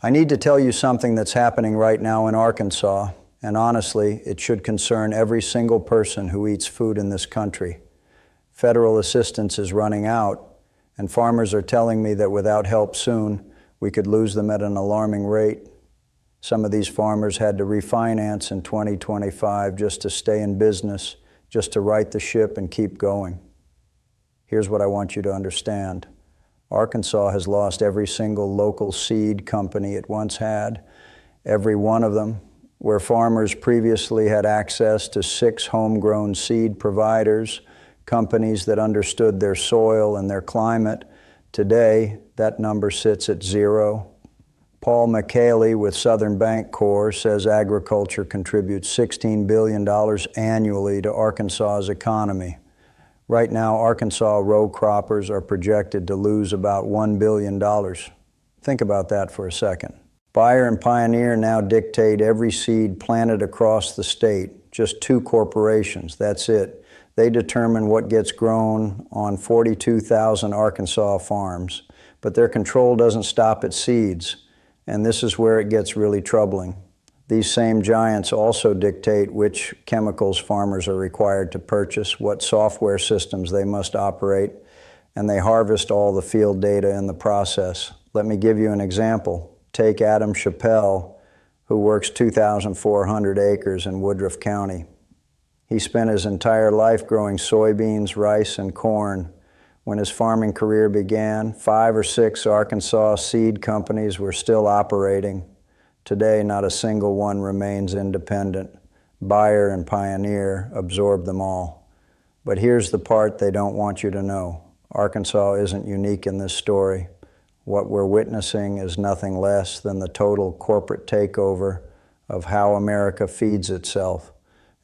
I need to tell you something that's happening right now in Arkansas, and honestly, it should concern every single person who eats food in this country. Federal assistance is running out, and farmers are telling me that without help soon, we could lose them at an alarming rate. Some of these farmers had to refinance in 2025 just to stay in business, just to right the ship and keep going. Here's what I want you to understand. Arkansas has lost every single local seed company it once had, every one of them, where farmers previously had access to 6 homegrown seed providers, companies that understood their soil and their climate. Today, that number sits at 0. Paul McKaylee with Southern Bancorp says agriculture contributes $16 billion annually to Arkansas's economy. Right now, Arkansas row croppers are projected to lose about $1 billion. Think about that for a second. Bayer and Pioneer now dictate every seed planted across the state. Just 2 corporations, that's it. They determine what gets grown on 42,000 Arkansas farms. But their control doesn't stop at seeds, and this is where it gets really troubling. These same giants also dictate which chemicals farmers are required to purchase, what software systems they must operate, and they harvest all the field data in the process. Let me give you an example. Take Adam Chappell, who works 2,400 acres in Woodruff County. He spent his entire life growing soybeans, rice, and corn. When his farming career began, 5 or 6 Arkansas seed companies were still operating. Today, not a single one remains independent. Bayer and Pioneer absorbed them all. But here's the part they don't want you to know. Arkansas isn't unique in this story. What we're witnessing is nothing less than the total corporate takeover of how America feeds itself.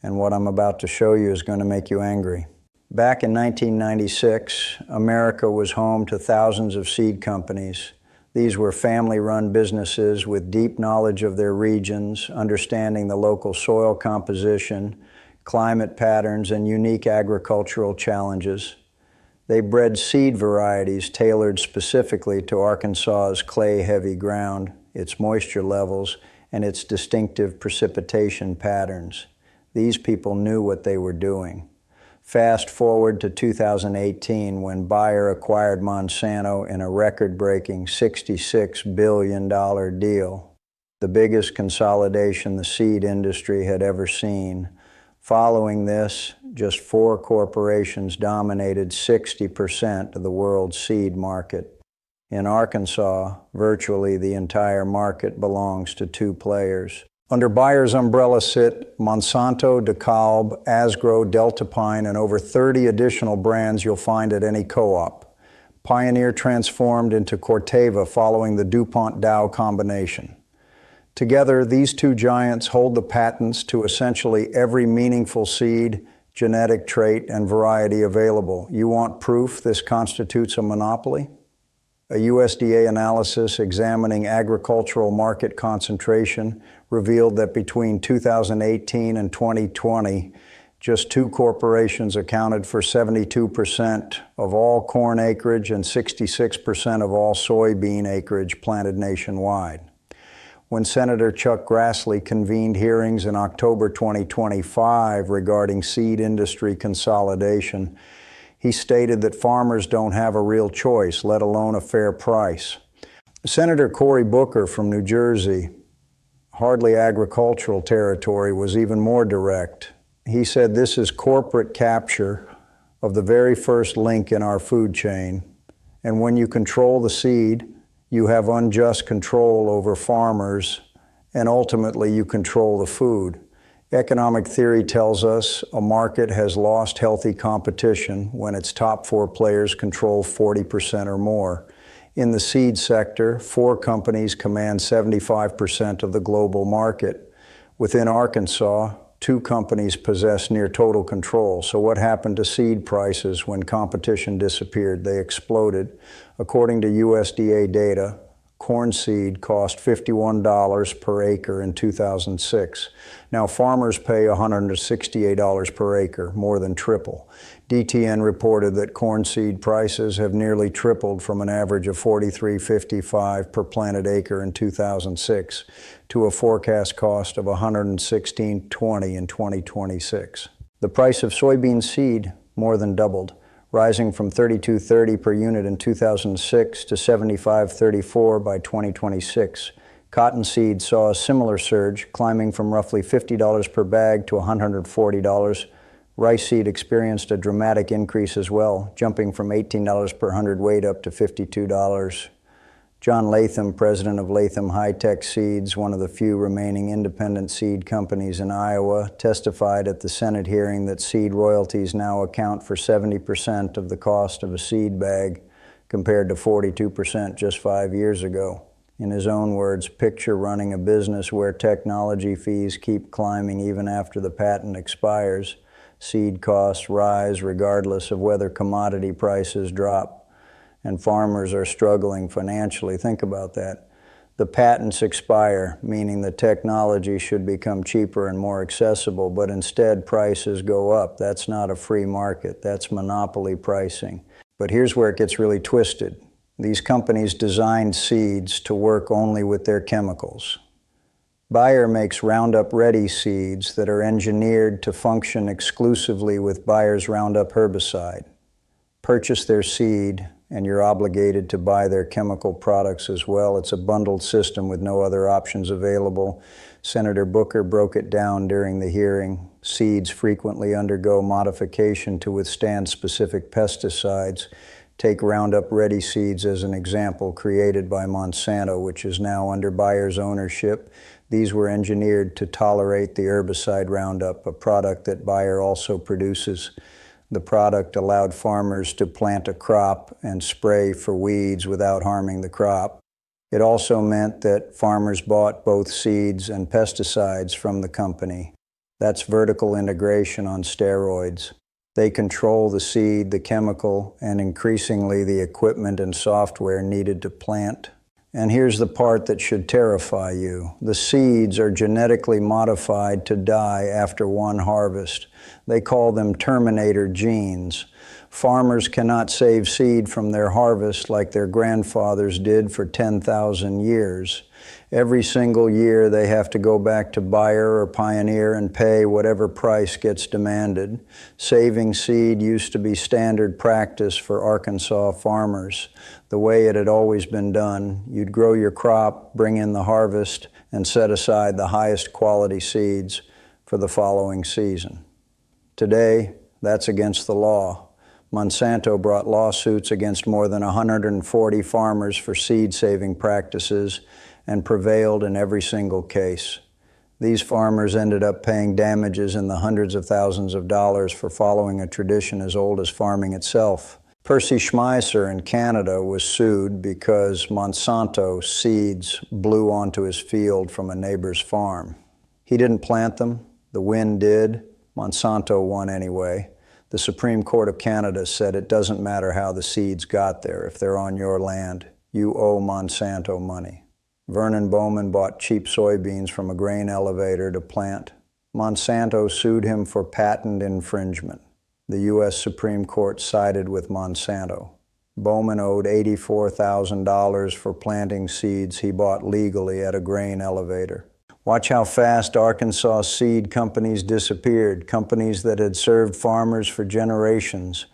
And what I'm about to show you is going to make you angry. Back in 1996, America was home to thousands of seed companies. These were family-run businesses with deep knowledge of their regions, understanding the local soil composition, climate patterns, and unique agricultural challenges. They bred seed varieties tailored specifically to Arkansas's clay-heavy ground, its moisture levels, and its distinctive precipitation patterns. These people knew what they were doing. Fast forward to 2018 when Bayer acquired Monsanto in a record-breaking $66 billion deal, the biggest consolidation the seed industry had ever seen. Following this, just 4 corporations dominated 60% of the world's seed market. In Arkansas, virtually the entire market belongs to 2 players. Under Bayer's umbrella sit Monsanto, DeKalb, Asgrow, Delta Pine, and over 30 additional brands you'll find at any co-op. Pioneer transformed into Corteva following the DuPont-Dow combination. Together, these 2 giants hold the patents to essentially every meaningful seed, genetic trait, and variety available. You want proof this constitutes a monopoly? A USDA analysis examining agricultural market concentration revealed that between 2018 and 2020, just 2 corporations accounted for 72% of all corn acreage and 66% of all soybean acreage planted nationwide. When Senator Chuck Grassley convened hearings in October 2025 regarding seed industry consolidation, he stated that farmers don't have a real choice, let alone a fair price. Senator Cory Booker from New Jersey, hardly agricultural territory, was even more direct. He said this is corporate capture of the very first link in our food chain, and when you control the seed, you have unjust control over farmers, and ultimately you control the food. Economic theory tells us a market has lost healthy competition when its top 4 players control 40% or more. In the seed sector, 4 companies command 75% of the global market. Within Arkansas, 2 companies possess near total control. So what happened to seed prices when competition disappeared? They exploded. According to USDA data, Corn seed cost $51 per acre in 2006. Now farmers pay $168 per acre, more than triple. DTN reported that corn seed prices have nearly tripled from an average of $43.55 per planted acre in 2006 to a forecast cost of $116.20 in 2026. The price of soybean seed more than doubled, rising from $32.30 per unit in 2006 to $75.34 by 2026. Cotton seed saw a similar surge, climbing from roughly $50 per bag to $140. Rice seed experienced a dramatic increase as well, jumping from $18 per hundredweight up to $52. John Latham, president of Latham High-Tech Seeds, one of the few remaining independent seed companies in Iowa, testified at the Senate hearing that seed royalties now account for 70% of the cost of a seed bag, compared to 42% just 5 years ago. In his own words, picture running a business where technology fees keep climbing even after the patent expires. Seed costs rise regardless of whether commodity prices drop, and farmers are struggling financially. Think about that. The patents expire, meaning the technology should become cheaper and more accessible, but instead prices go up. That's not a free market. That's monopoly pricing. But here's where it gets really twisted. These companies designed seeds to work only with their chemicals. Bayer makes Roundup Ready seeds that are engineered to function exclusively with Bayer's Roundup herbicide. Purchase their seed, and you're obligated to buy their chemical products as well. It's a bundled system with no other options available. Senator Booker broke it down during the hearing. Seeds frequently undergo modification to withstand specific pesticides. Take Roundup Ready seeds as an example, created by Monsanto, which is now under Bayer's ownership. These were engineered to tolerate the herbicide Roundup, a product that Bayer also produces. The product allowed farmers to plant a crop and spray for weeds without harming the crop. It also meant that farmers bought both seeds and pesticides from the company. That's vertical integration on steroids. They control the seed, the chemical, and increasingly the equipment and software needed to plant. And here's the part that should terrify you. The seeds are genetically modified to die after one harvest. They call them terminator genes. Farmers cannot save seed from their harvest like their grandfathers did for 10,000 years. Every single year they have to go back to Bayer or Pioneer and pay whatever price gets demanded. Saving seed used to be standard practice for Arkansas farmers. The way it had always been done, you'd grow your crop, bring in the harvest, and set aside the highest quality seeds for the following season. Today, that's against the law. Monsanto brought lawsuits against more than 140 farmers for seed-saving practices and prevailed in every single case. These farmers ended up paying damages in the hundreds of thousands of dollars for following a tradition as old as farming itself. Percy Schmeiser in Canada was sued because Monsanto seeds blew onto his field from a neighbor's farm. He didn't plant them, the wind did. Monsanto won anyway. The Supreme Court of Canada said it doesn't matter how the seeds got there. If they're on your land, you owe Monsanto money. Vernon Bowman bought cheap soybeans from a grain elevator to plant. Monsanto sued him for patent infringement. The U.S. Supreme Court sided with Monsanto. Bowman owed $84,000 for planting seeds he bought legally at a grain elevator. Watch how fast Arkansas seed companies disappeared, companies that had served farmers for generations.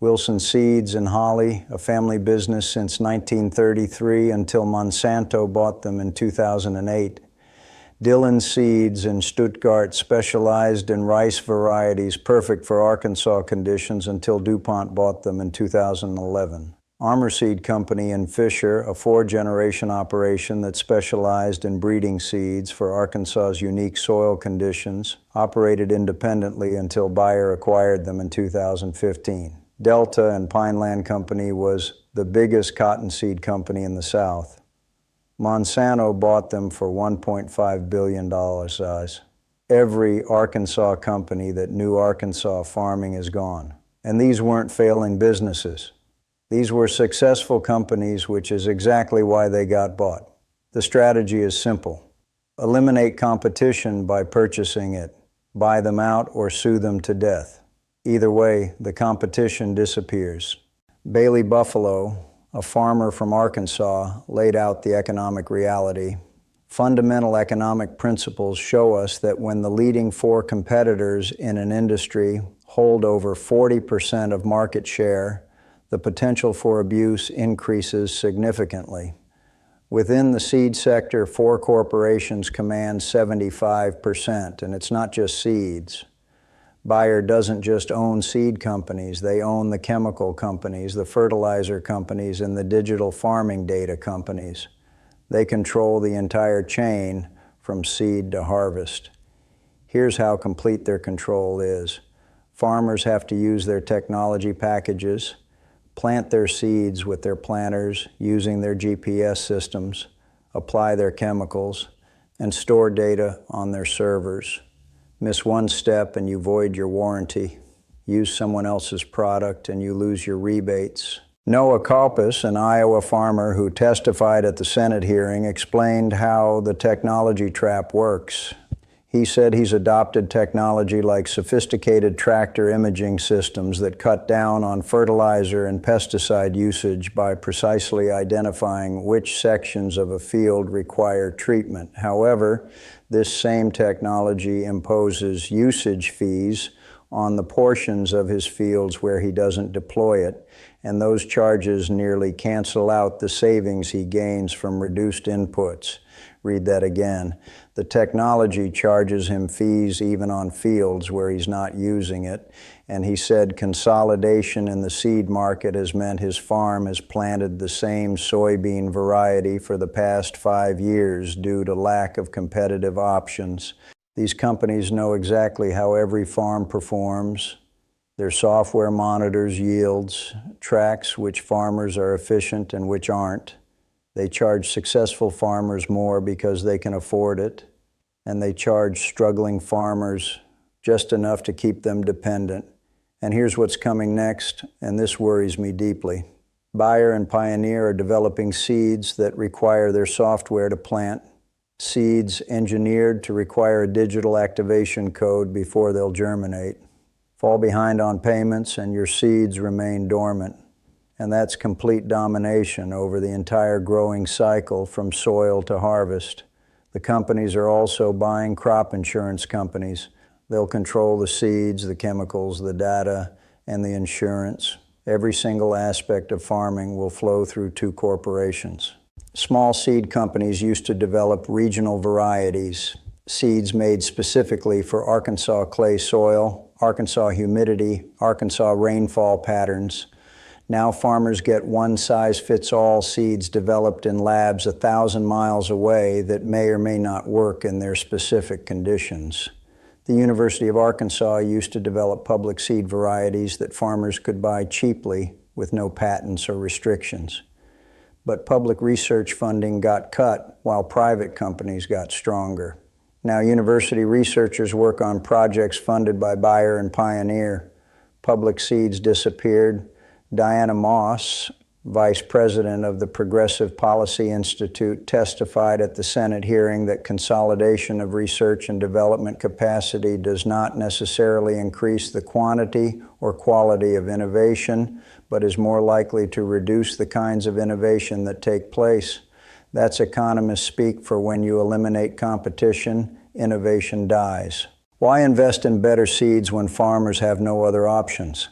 Wilson Seeds in Holly, a family business since 1933 until Monsanto bought them in 2008. Dillon Seeds in Stuttgart specialized in rice varieties perfect for Arkansas conditions until DuPont bought them in 2011. Armor Seed Company in Fisher, a 4-generation operation that specialized in breeding seeds for Arkansas's unique soil conditions, operated independently until Bayer acquired them in 2015. Delta and Pineland Company was the biggest cottonseed company in the South. Monsanto bought them for $1.5 billion size. Every Arkansas company that knew Arkansas farming is gone. And these weren't failing businesses. These were successful companies, which is exactly why they got bought. The strategy is simple. Eliminate competition by purchasing it. Buy them out or sue them to death. Either way, the competition disappears. Bailey Buffalo, a farmer from Arkansas, laid out the economic reality. Fundamental economic principles show us that when the leading four competitors in an industry hold over 40% of market share, the potential for abuse increases significantly. Within the seed sector, four corporations command 75%, and it's not just seeds. Bayer doesn't just own seed companies, they own the chemical companies, the fertilizer companies, and the digital farming data companies. They control the entire chain from seed to harvest. Here's how complete their control is. Farmers have to use their technology packages, plant their seeds with their planters using their GPS systems, apply their chemicals, and store data on their servers. Miss one step and you void your warranty. Use someone else's product and you lose your rebates. Noah Kalpis, an Iowa farmer who testified at the Senate hearing, explained how the technology trap works. He said he's adopted technology like sophisticated tractor imaging systems that cut down on fertilizer and pesticide usage by precisely identifying which sections of a field require treatment. However, this same technology imposes usage fees on the portions of his fields where he doesn't deploy it, and those charges nearly cancel out the savings he gains from reduced inputs. Read that again. The technology charges him fees even on fields where he's not using it, and he said consolidation in the seed market has meant his farm has planted the same soybean variety for the past 5 years due to lack of competitive options. These companies know exactly how every farm performs. Their software monitors yields, tracks which farmers are efficient and which aren't. They charge successful farmers more because they can afford it, and they charge struggling farmers just enough to keep them dependent. And here's what's coming next, and this worries me deeply. Bayer and Pioneer are developing seeds that require their software to plant, seeds engineered to require a digital activation code before they'll germinate. Fall behind on payments and your seeds remain dormant. And that's complete domination over the entire growing cycle from soil to harvest. The companies are also buying crop insurance companies. They'll control the seeds, the chemicals, the data, and the insurance. Every single aspect of farming will flow through two corporations. Small seed companies used to develop regional varieties, seeds made specifically for Arkansas clay soil, Arkansas humidity, Arkansas rainfall patterns. Now farmers get one-size-fits-all seeds developed in labs 1,000 miles away that may or may not work in their specific conditions. The University of Arkansas used to develop public seed varieties that farmers could buy cheaply with no patents or restrictions. But public research funding got cut while private companies got stronger. Now university researchers work on projects funded by Bayer and Pioneer. Public seeds disappeared. Diana Moss, vice president of the Progressive Policy Institute, testified at the Senate hearing that consolidation of research and development capacity does not necessarily increase the quantity or quality of innovation, but is more likely to reduce the kinds of innovation that take place. That's economists speak for when you eliminate competition, innovation dies. Why invest in better seeds when farmers have no other options?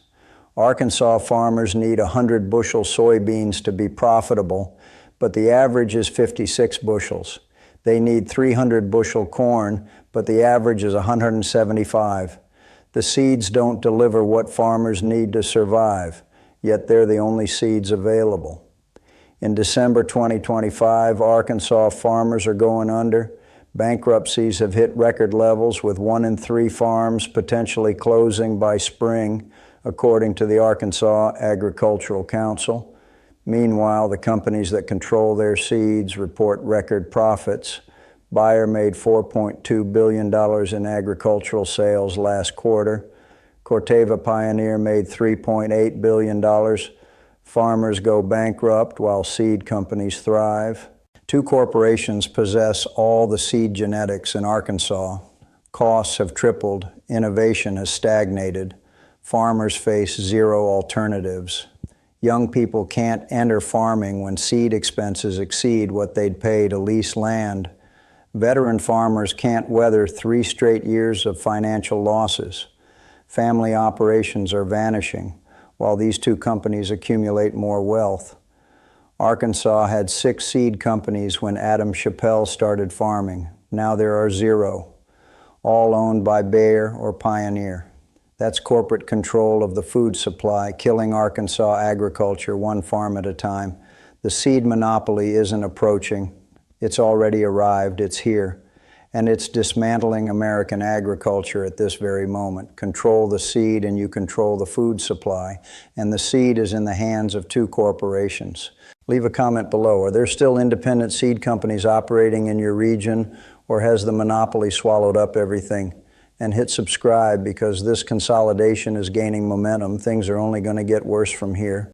Arkansas farmers need 100 bushel soybeans to be profitable, but the average is 56 bushels. They need 300 bushel corn, but the average is 175. The seeds don't deliver what farmers need to survive, yet they're the only seeds available. In December 2025, Arkansas farmers are going under. Bankruptcies have hit record levels, with 1 in 3 farms potentially closing by spring, according to the Arkansas Agricultural Council. Meanwhile, the companies that control their seeds report record profits. Bayer made $4.2 billion in agricultural sales last quarter. Corteva Pioneer made $3.8 billion. Farmers go bankrupt while seed companies thrive. Two corporations possess all the seed genetics in Arkansas. Costs have tripled, innovation has stagnated. Farmers face zero alternatives. Young people can't enter farming when seed expenses exceed what they'd pay to lease land. Veteran farmers can't weather 3 straight years of financial losses. Family operations are vanishing, while these two companies accumulate more wealth. Arkansas had 6 seed companies when Adam Chappell started farming. Now there are 0, all owned by Bayer or Pioneer. That's corporate control of the food supply, killing Arkansas agriculture one farm at a time. The seed monopoly isn't approaching. It's already arrived, it's here. And it's dismantling American agriculture at this very moment. Control the seed and you control the food supply. And the seed is in the hands of 2 corporations. Leave a comment below. Are there still independent seed companies operating in your region, or has the monopoly swallowed up everything? And hit subscribe, because this consolidation is gaining momentum. Things are only going to get worse from here.